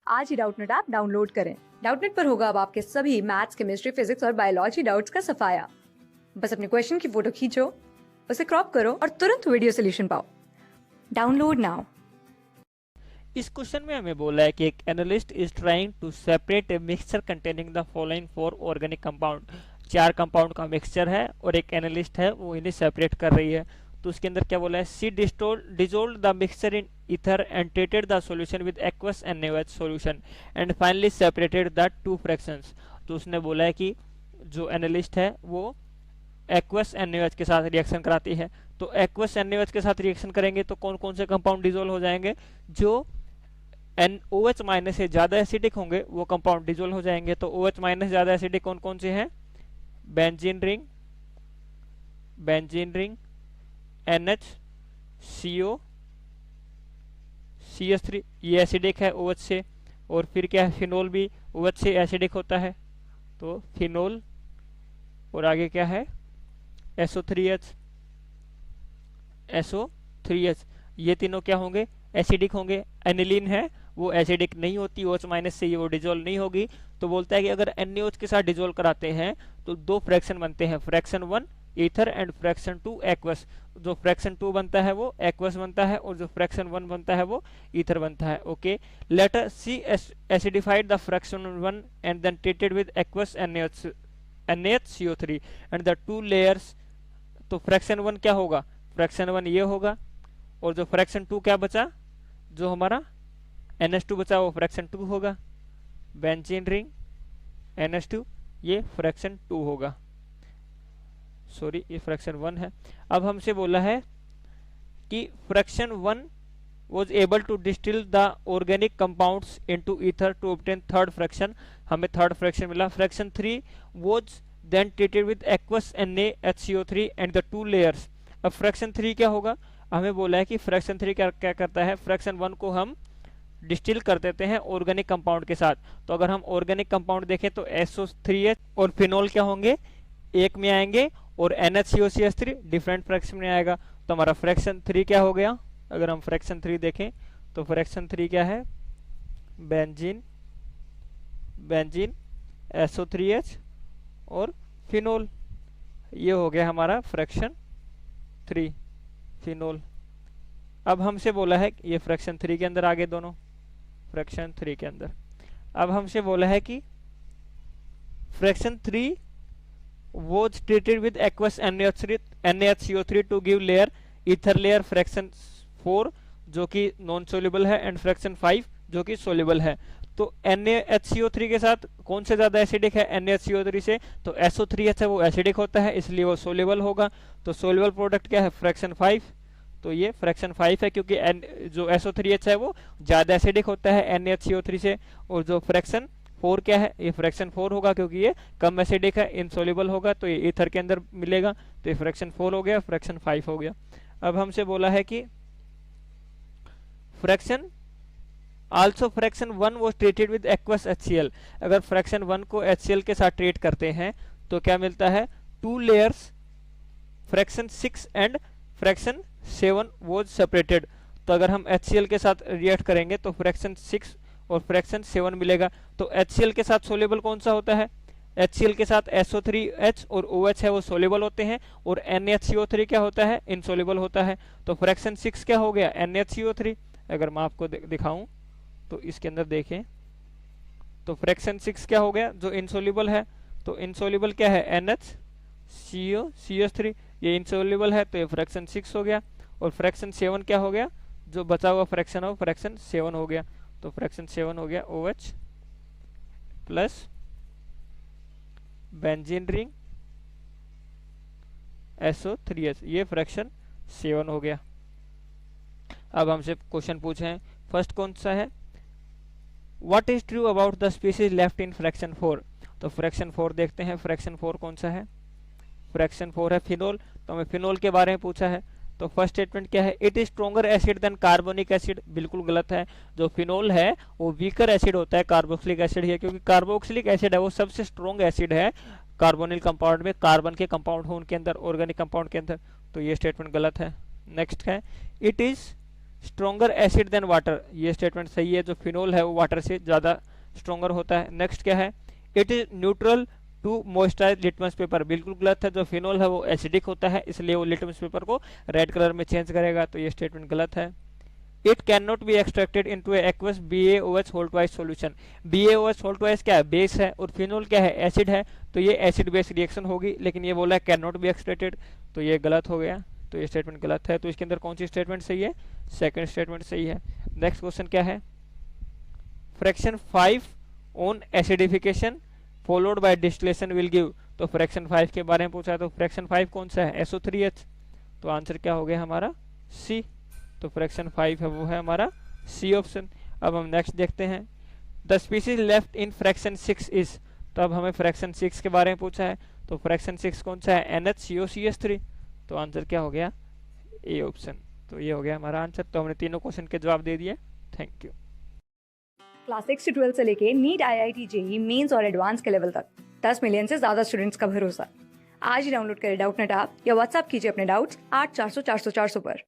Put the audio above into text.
आज ही Doubtnut app download करें। Doubtnut पर होगा अब आपके सभी मैथ्स, केमिस्ट्री, फिजिक्स और बायोलॉजी डाउट्स का सफाया। बस अपने क्वेश्चन की फोटो खींचो, उसे क्रॉप करो और तुरंत वीडियो सोल्यूशन पाओ। Download now. इस क्वेश्चन में हमें बोला है कि एक analyst is trying to separate a mixture containing the following 4 organic compound. 4 compound का मिक्सचर है और एक एनालिस्ट है वो इन्हें सेपरेट कर रही है। तो उसके अंदर क्या बोला है, C dissolve the mixture in ether and treated the solution with aqueous NaOH solution and finally separated the 2 fractions. तो उसने बोला है कि जो एनालिस्ट है वो एक्वस NaOH के साथ रिएक्शन कराती है। तो एक्वस NaOH के साथ रिएक्शन करेंगे तो कौन कौन से कंपाउंड डिजोल्व हो जाएंगे, जो NOH माइनस से ज्यादा एसिडिक होंगे वो कंपाउंड डिजोल्व हो जाएंगे। तो OH माइनस ज्यादा एसिडिक कौन कौन से हैं, बेंजीन रिंग, NHCO, CH3 ये एसिडिक है OH से। और फिर क्या है, फिनोल भी OH से एसिडिक होता है, तो फिनोल। और आगे क्या है, SO3H, ये तीनों क्या होंगे, एसिडिक होंगे। एनिलीन है वो एसिडिक नहीं होती, OH माइनस से ये वो डिजोल्व नहीं होगी। तो बोलता है कि अगर NaOH के साथ डिजोल्व कराते हैं तो 2 फ्रैक्शन बनते हैं, fraction 1 ether and fraction 2 aqueous. जो फ्रैक्शन 2 बनता है वो एक्वस बनता है और जो फ्रैक्शन 1 बनता है वो ईथर बनता है। Okay, let us see acidified the fraction 1 and then treated with aqueous NaHCO3 and the 2 layers. तो फ्रैक्शन 1 क्या होगा, फ्रैक्शन 1 ये होगा और जो फ्रैक्शन 2 क्या बचा, जो हमारा NH2 बचा वो फ्रैक्शन 2 होगा। बेंजीन रिंग NH2 ये फ्रैक्शन 2 होगा, सॉरी ये फ्रैक्शन 1 है। अब हमसे बोला है कि fraction 1 was able to distill the organic compounds into ether to obtain third fraction। हमें थर्ड फ्रैक्शन मिला। Fraction 3 was then treated with aqueous NaHCO3 and the 2 layers। अब फ्रैक्शन 3 क्या होगा, हमें बोला है कि फ्रैक्शन 3 क्या करता है, फ्रैक्शन 1 को हम डिस्टिल कर देते हैं ऑर्गेनिक कंपाउंड के साथ। तो अगर हम ऑर्गेनिक कंपाउंड देखें तो SO3H और फिनोल क्या होंगे, एक में आएंगे और NHCOCH3 डिफरेंट फ्रैक्शन में आएगा। तो हमारा फ्रैक्शन 3 क्या हो गया, अगर हम फ्रैक्शन 3 देखें तो फ्रैक्शन 3 क्या है, बेंजीन SO3H और फिनोल, ये हो गया हमारा फ्रैक्शन 3 फिनोल। अब हमसे बोला है कि ये फ्रैक्शन 3 के अंदर आ गए दोनों, फ्रैक्शन 3 के अंदर। अब हमसे बोला है कि fraction 3 was treated with aqueous NaHCO3 to give layer ether layer, fraction 4 जो कि नॉन सोल्यूबल है एंड फ्रैक्शन 5 जो कि सोल्यूबल है। तो NaHCO3 के साथ कौन से ज्यादा एसिडिक है, NaHCO3 से। तो SO3H है वो एसिडिक होता है इसलिए वो सोल्यूबल होगा। तो सोल्यूबल प्रोडक्ट क्या है, फ्रैक्शन 5। तो ये फ्रैक्शन 5 है क्योंकि जो SO3H है वो ज्यादा एसिडिक होता है NaHCO3 से। और जो फ्रैक्शन 4 क्या है, ये फ्रैक्शन 4 होगा क्योंकि ये कम एसिडिक है, इनसोल्यूबल होगा तो ये ईथर के अंदर मिलेगा। तो ये फ्रैक्शन 4 हो गया, फ्रैक्शन 5 हो गया। अब हमसे बोला है कि fraction also fraction 1 was treated with aqueous HCl। अगर फ्रैक्शन 1 को HCl के साथ ट्रीट करते हैं तो क्या मिलता है, 2 layers, fraction 6 and fraction 7 was separated। तो अगर हम HCl के साथ रिएक्ट करेंगे तो फ्रैक्शन 6 और फ्रैक्शन 7 मिलेगा। तो HCl के साथ सोल्यूबल कौन सा होता है, HCl के साथ SO3H और OH है वो सोल्यूबल होते हैं और NaHCO3 क्या होता है, इनसोल्यूबल होता है। तो फ्रैक्शन 6 क्या हो गया, NaHCO3। अगर मैं आपको दिखाऊं तो इसके अंदर देखें तो फ्रैक्शन 6 क्या हो गया, जो इनसोल्यूबल है। तो इनसोल्यूबल क्या है, NHCOCH3, ये इनसोल्यूबल है तो ये फ्रैक्शन 6 हो गया। और फ्रैक्शन 7 क्या हो गया, जो बचा हुआ फ्रैक्शन है वो फ्रैक्शन 7 हो गया। तो फ्रैक्शन 7 हो गया OH plus benzene ring SO3H, ये फ्रैक्शन 7 हो गया। अब हमसे क्वेश्चन पूछे हैं, फर्स्ट कौन सा है, what is true about the species left in fraction 4। तो फ्रैक्शन 4 देखते हैं, फ्रैक्शन 4 कौन सा है, फ्रैक्शन 4 है फिनोल। तो हमें फिनोल के बारे में पूछा है। तो फर्स्ट स्टेटमेंट क्या है, it is stronger acid than carbonic acid. बिल्कुल गलत है, जो फिनोल है वो वीकर एसिड होता है, कार्बोक्सिलिक एसिड है, क्योंकि कार्बोक्सिलिक एसिड है वो सबसे स्ट्रॉन्ग एसिड है कार्बोनिल कंपाउंड में, कार्बन के कंपाउंड हो उनके अंदर, ऑर्गेनिक कंपाउंड के अंदर। तो ये स्टेटमेंट गलत है। नेक्स्ट है, it is stronger acid than water, ये स्टेटमेंट सही है, जो फिनोल है वो वाटर से ज़्यादा स्ट्रॉन्गर होता है। नेक्स्ट क्या है, it is neutral to moisturize litmus paper, बिल्कुल गलत है, जो फिनोल है वो एसिडिक होता है इसलिए वो लिटमस पेपर को रेड कलर में चेंज करेगा, तो ये स्टेटमेंट गलत है। It can not be extracted into aqueous BaOH whole twice solution, BaOH whole twice क्या है, बेस है, और फिनोल क्या है, एसिड है, तो ये एसिड बेस रिएक्शन होगी, लेकिन ये बोला है कैन नॉट बी एक्सट्रैक्टेड, तो ये गलत हो गया, तो ये स्टेटमेंट गलत है। तो इसके अंदर कौन सी स्टेटमेंट सही है, सेकंड स्टेटमेंट सही है। नेक्स्ट क्वेश्चन क्या है, fraction 5 on acidification followed by distillation will give, तो फ्रैक्शन 5 के बारे में पूछा है, तो फ्रैक्शन 5 कौन सा है, SO3H, तो आंसर क्या हो गया हमारा सी, तो फ्रैक्शन 5 है वो है हमारा सी ऑप्शन। अब हम नेक्स्ट देखते हैं, the species left in fraction 6 is, तो अब हमें फ्रैक्शन 6 के बारे में पूछा है, तो फ्रैक्शन 6 कौन सा है, NHCOCH3, तो आंसर क्या हो गया ए ऑप्शन, तो ये हो गया हमारा आंसर। तो हमने तीनों क्वेश्चन के जवाब दे दिए, थैंक यू। क्लास 6 से 12 से लेके नीट, IIT, JEE मेंस और एडवांस के लेवल तक 10 मिलियन से ज्यादा स्टूडेंट्स का भरोसा। आज ही डाउनलोड करें डाउटनेट ऐप या व्हाट्सएप कीजिए अपने डाउट्स 8400 400 400 पर।